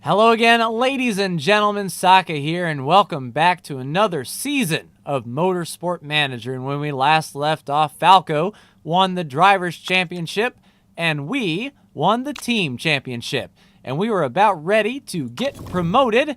Hello again, ladies and gentlemen, Saka here, and welcome back to another season of Motorsport Manager. And when we last left off, Falco won the Drivers' Championship, and we won the Team Championship. And we were about ready to get promoted,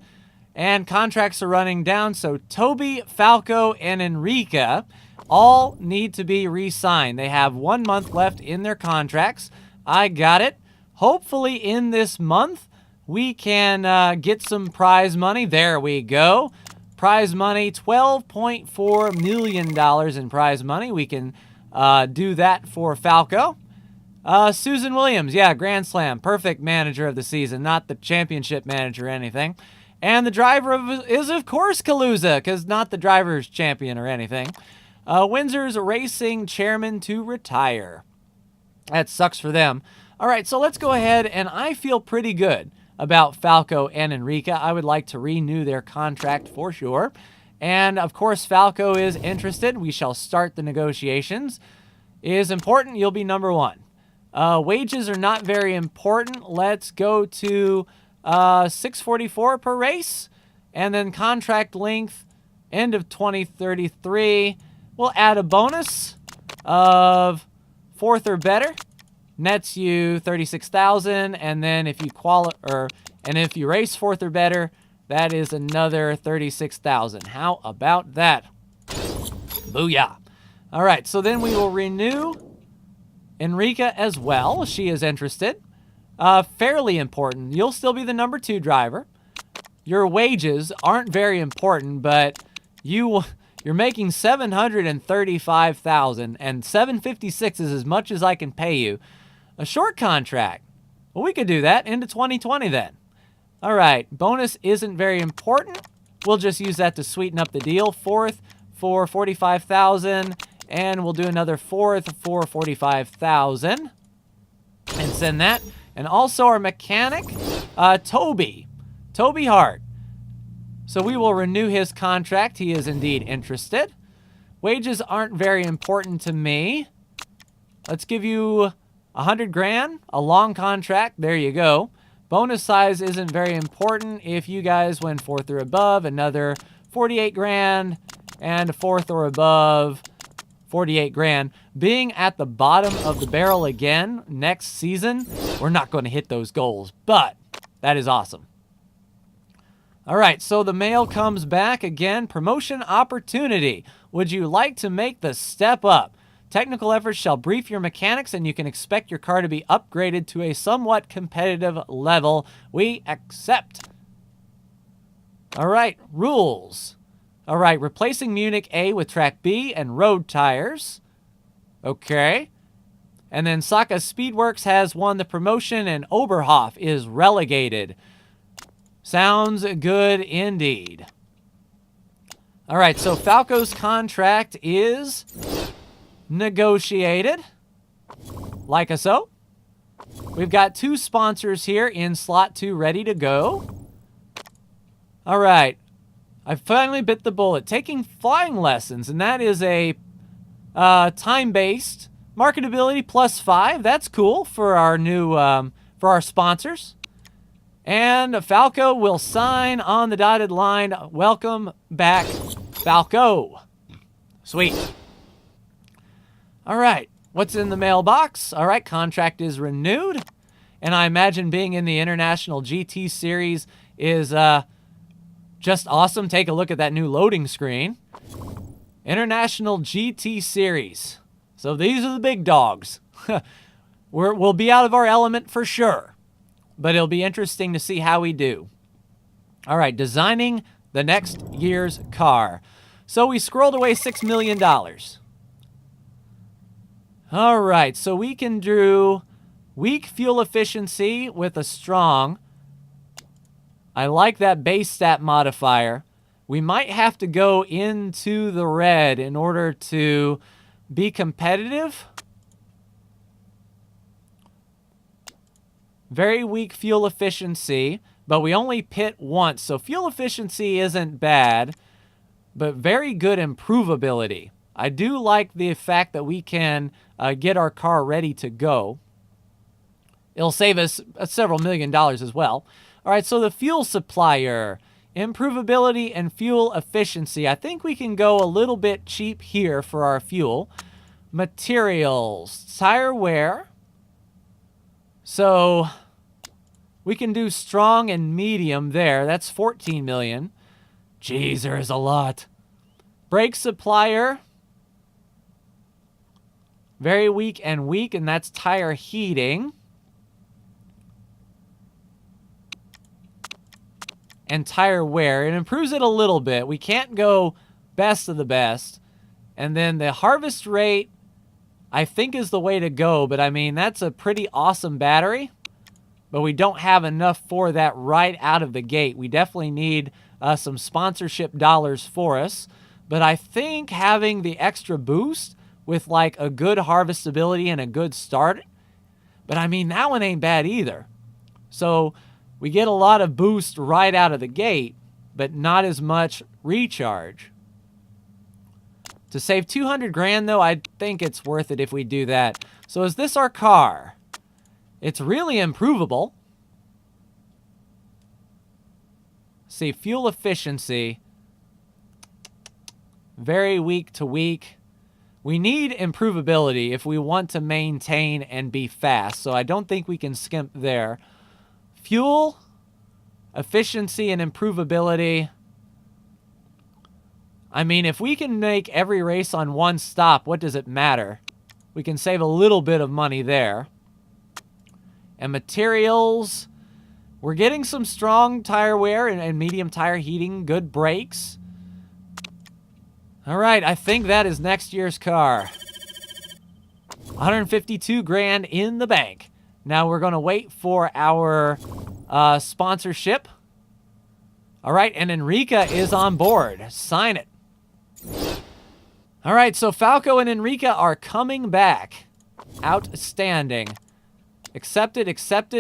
and contracts are running down, so Toby, Falco, and Enrica all need to be re-signed. They have 1 month left in their contracts. I got it. Hopefully in this month, we can get some prize money. There we go. Prize money, $12.4 million in prize money. We can do that for Falco. Susan Williams, yeah, Grand Slam. Perfect manager of the season, not the championship manager or anything. And the driver is, of course, Kaluza, because not the driver's champion or anything. Windsor's racing chairman to retire. That sucks for them. All right, so let's go ahead, and I feel pretty good about Falco and Enrica. I would like to renew their contract for sure. And, of course, Falco is interested. We shall start the negotiations. Is important, you'll be number one. Wages are not very important. Let's go to $644 per race. And then contract length, end of 2033. We'll add a bonus of 4th or better. Nets you 36,000, and then if you if you race 4th or better, that is another 36,000. How about that? Booyah! All right, so then we will renew Enrica as well. She is interested. Fairly important. You'll still be the number 2 driver. Your wages aren't very important, but you're making $735,000, and $756 is as much as I can pay you. A short contract. Well, we could do that into 2020 then. All right, bonus isn't very important. We'll just use that to sweeten up the deal. 4th for $45,000, and we'll do another 4th for $45,000 and send that. And also our mechanic, Toby Hart. So we will renew his contract. He is indeed interested. Wages aren't very important to me. Let's give you 100 grand, a long contract. There you go. Bonus size isn't very important. If you guys went 4th or above, another 48 grand, and 4th or above, 48 grand. Being at the bottom of the barrel again next season, we're not going to hit those goals, but that is awesome. All right, so the mail comes back again. Promotion opportunity. Would you like to make the step up? Technical efforts shall brief your mechanics, and you can expect your car to be upgraded to a somewhat competitive level. We accept. All right, rules. All right, replacing Munich A with track B and road tires. Okay. And then Saka Speedworks has won the promotion, and Oberhof is relegated. Sounds good indeed. All right, so Falco's contract is negotiated. Like so. We've got 2 sponsors here in slot 2 ready to go. All right. I finally bit the bullet. Taking flying lessons, and that is a time-based marketability +5. That's cool for our new for our sponsors. And Falco will sign on the dotted line. Welcome back, Falco. Sweet. All right, what's in the mailbox? All right, contract is renewed. And I imagine being in the International GT Series is just awesome. Take a look at that new loading screen. International GT Series. So these are the big dogs. We'll be out of our element for sure. But it'll be interesting to see how we do. All right, designing the next year's car. So we scrolled away $6 million. All right, so we can do weak fuel efficiency with a strong. I like that base stat modifier. We might have to go into the red in order to be competitive. Very weak fuel efficiency, but we only pit once. So fuel efficiency isn't bad, but very good improvability. I do like the fact that we can get our car ready to go. It'll save us several $1 million as well. All right, so the fuel supplier, improvability and fuel efficiency. I think we can go a little bit cheap here for our fuel. Materials, tire wear. So we can do strong and medium there. That's 14 million. Jeez, there is a lot. Brake supplier. Very weak, and that's tire heating. And tire wear. It improves it a little bit. We can't go best of the best. And then the harvest rate, I think, is the way to go. But, I mean, that's a pretty awesome battery. But we don't have enough for that right out of the gate. We definitely need some sponsorship dollars for us. But I think having the extra boost with, like, a good harvestability and a good start. But, I mean, that one ain't bad either. So we get a lot of boost right out of the gate, but not as much recharge. To save 200 grand, though, I think it's worth it if we do that. So is this our car? It's really improvable. See, fuel efficiency. Very weak to weak. We need improvability if we want to maintain and be fast. So I don't think we can skimp there. Fuel, efficiency, and improvability. I mean, if we can make every race on one stop, what does it matter? We can save a little bit of money there. And materials. We're getting some strong tire wear and medium tire heating. Good brakes. All right, I think that is next year's car. 152 grand in the bank. Now we're going to wait for our sponsorship. All right, and Enrica is on board. Sign it. All right, so Falco and Enrica are coming back. Outstanding. Accepted,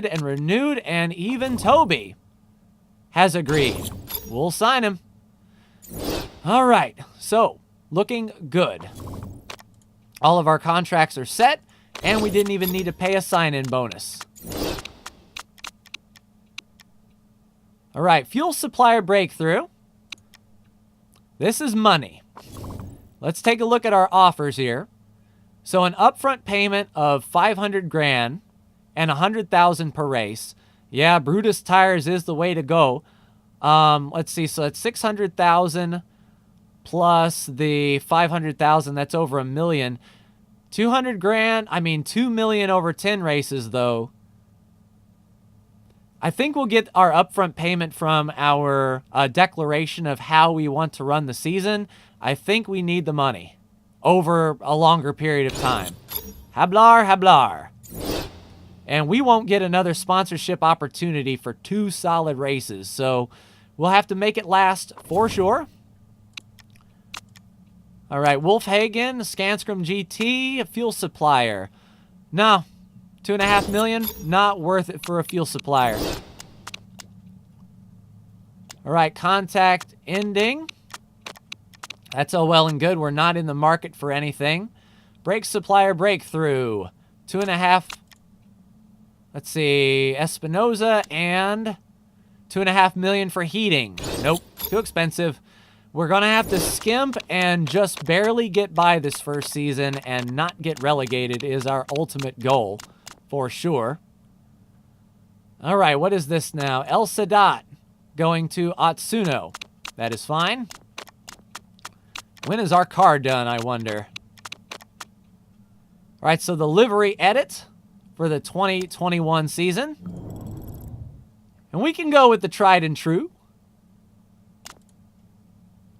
and renewed, and even Toby has agreed. We'll sign him. All right, so looking good. All of our contracts are set, and we didn't even need to pay a sign-in bonus. All right, fuel supplier breakthrough. This is money. Let's take a look at our offers here. So an upfront payment of 500 grand and 100,000 per race. Yeah, Brutus Tires is the way to go. Let's see, so that's 600,000 plus the 500,000. That's over $1 million. 200 grand. I mean, 2 million over 10 races, though. I think we'll get our upfront payment from our declaration of how we want to run the season. I think we need the money over a longer period of time. Hablar, hablar. And we won't get another sponsorship opportunity for 2 solid races. So we'll have to make it last for sure. All right, Wolfhagen, Scanscrum GT, a fuel supplier. No, 2.5 million, not worth it for a fuel supplier. All right, contact ending. That's all well and good. We're not in the market for anything. Brake supplier breakthrough. 2.5. Let's see, Espinoza, and 2.5 million for heating. Nope, too expensive. We're going to have to skimp and just barely get by this first season and not get relegated is our ultimate goal, for sure. All right, what is this now? El Sadat going to Atsuno. That is fine. When is our car done, I wonder? All right, so the livery edit for the 2021 season. And we can go with the tried and true.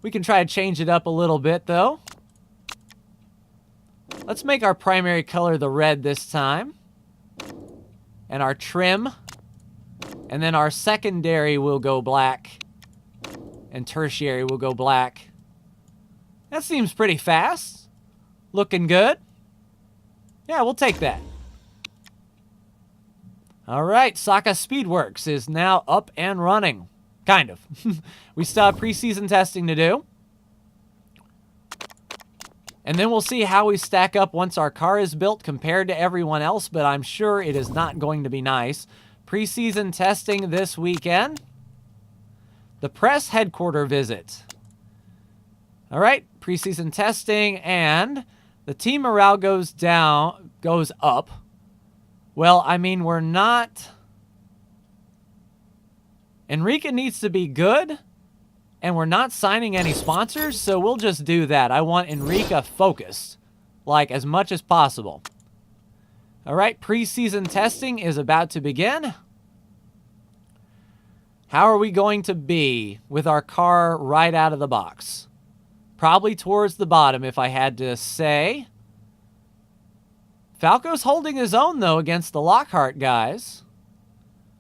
We can try to change it up a little bit, though. Let's make our primary color the red this time. And our trim. And then our secondary will go black. And tertiary will go black. That seems pretty fast. Looking good. Yeah, we'll take that. All right, Saka Speedworks is now up and running. Kind of. We still have preseason testing to do. And then we'll see how we stack up once our car is built compared to everyone else, but I'm sure it is not going to be nice. Preseason testing this weekend. The press headquarter visit. All right, preseason testing, and the team morale goes up. Well, I mean, we're not... Enrique needs to be good, and we're not signing any sponsors, so we'll just do that. I want Enrique focused, like, as much as possible. All right, preseason testing is about to begin. How are we going to be with our car right out of the box? Probably towards the bottom, if I had to say. Falco's holding his own, though, against the Lockhart guys.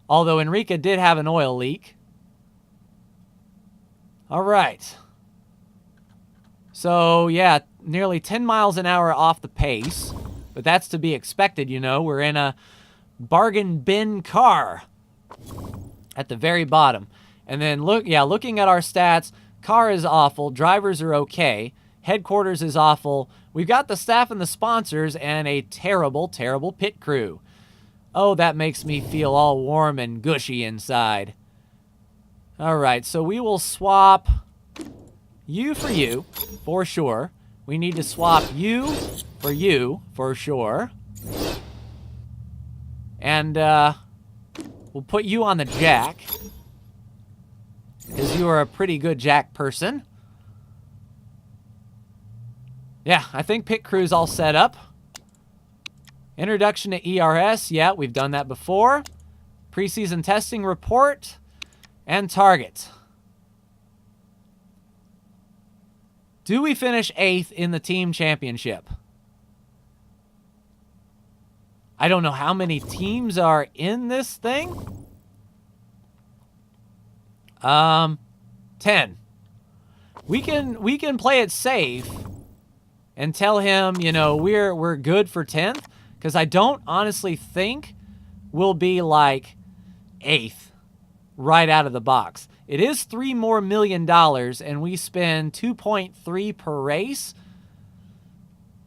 Although Enrique did have an oil leak. All right. So, yeah, nearly 10 miles an hour off the pace. But that's to be expected, you know. We're in a bargain bin car at the very bottom. And then, looking at our stats, car is awful. Drivers are okay. Headquarters is awful. We've got the staff and the sponsors and a terrible, terrible pit crew. Oh, that makes me feel all warm and gushy inside. All right, so we will swap you, for sure. We need to swap you, for sure. And we'll put you on the jack, because you are a pretty good jack person. Yeah, I think pit crew's all set up. Introduction to ERS. Yeah, we've done that before. Preseason testing report. And target. Do we finish 8th in the team championship? I don't know how many teams are in this thing. 10. We can play it safe and tell him, you know, we're good for 10th. Because I don't honestly think we'll be like 8th right out of the box. It is $3 more million, and we spend 2.3 per race.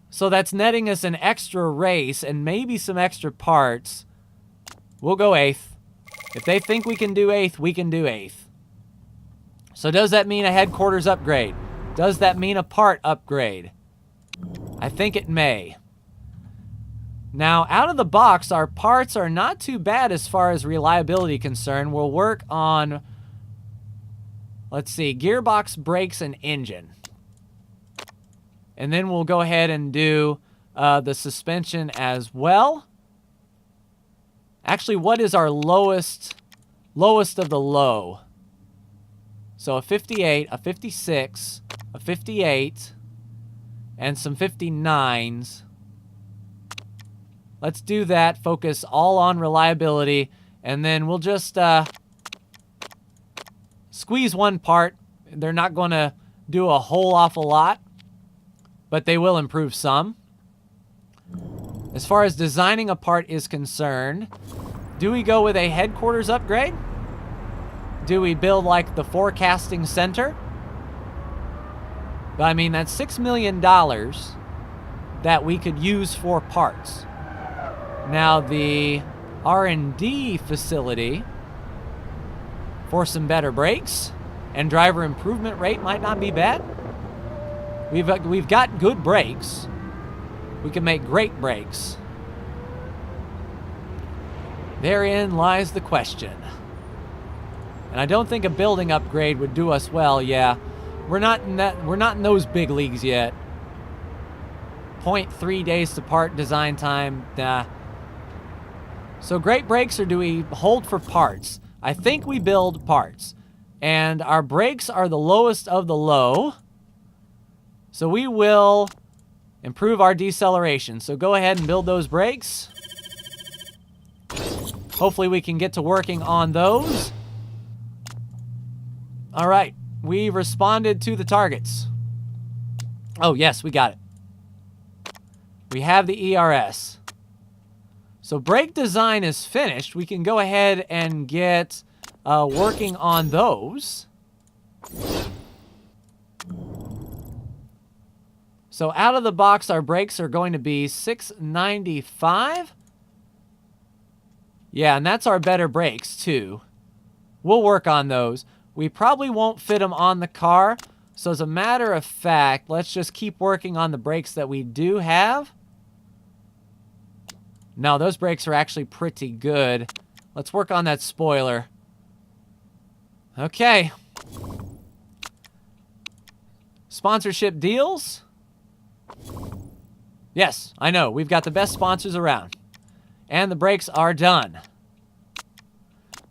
So that's netting us an extra race and maybe some extra parts. We'll go 8th. If they think we can do 8th, we can do 8th. So does that mean a headquarters upgrade? Does that mean a part upgrade? I think it may. Now, out of the box, our parts are not too bad as far as reliability concerned. We'll work on, let's see, gearbox, brakes, and engine. And then we'll go ahead and do the suspension as well. Actually, what is our lowest of the low? So a 58, a 56, a 58, and some 59s. Let's do that. Focus all on reliability. And then we'll just squeeze one part. They're not going to do a whole awful lot, but they will improve some. As far as designing a part is concerned, do we go with a headquarters upgrade? Do we build like the forecasting center? But I mean, that's $6 million that we could use for parts. Now, the R&D facility for some better brakes and driver improvement rate might not be bad. We've got good brakes. We can make great brakes. Therein lies the question. And I don't think a building upgrade would do us well. Yeah, we're not in those big leagues yet. 0.3 days to part design time. Nah. So great brakes, or do we hold for parts? I think we build parts. And our brakes are the lowest of the low. So we will improve our deceleration. So go ahead and build those brakes. Hopefully we can get to working on those. All right. We responded to the targets. Oh, yes, we got it. We have the ERS. So brake design is finished. We can go ahead and get working on those. So out of the box, our brakes are going to be $695. Yeah, and that's our better brakes, too. We'll work on those. We probably won't fit them on the car. So as a matter of fact, let's just keep working on the brakes that we do have. No, those brakes are actually pretty good. Let's work on that spoiler. Okay. Sponsorship deals. Yes, I know. We've got the best sponsors around. And the brakes are done.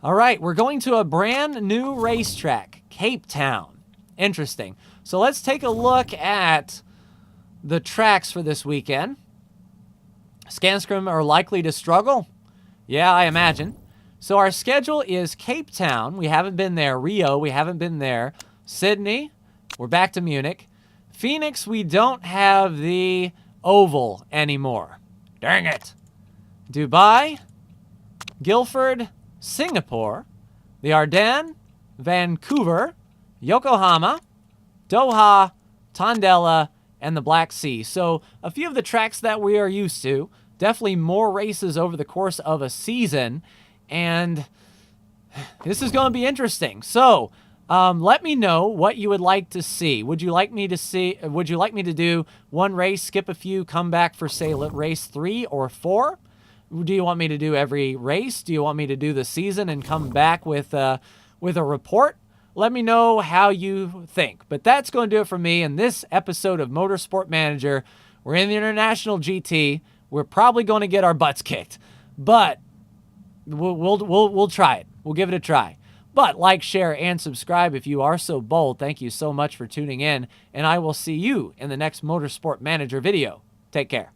All right, we're going to a brand new racetrack, Cape Town. Interesting. So let's take a look at the tracks for this weekend. Scanscrum are likely to struggle. Yeah, I imagine. So our schedule is Cape Town. We haven't been there. Rio, we haven't been there. Sydney, we're back to Munich. Phoenix, we don't have the oval anymore. Dang it. Dubai, Guildford, Singapore, the Ardennes, Vancouver, Yokohama, Doha, Tondela, and the Black Sea. So a few of the tracks that we are used to. Definitely more races over the course of a season. And this is going to be interesting. So let me know what you would like to see. Would you like me to do one race, skip a few, come back for, say, race 3 or 4? Do you want me to do every race? Do you want me to do the season and come back with a report? Let me know how you think. But that's going to do it for me in this episode of Motorsport Manager. We're in the International GT. We're probably going to get our butts kicked, but we'll try it. We'll give it a try. But like, share, and subscribe if you are so bold. Thank you so much for tuning in, and I will see you in the next Motorsport Manager video. Take care.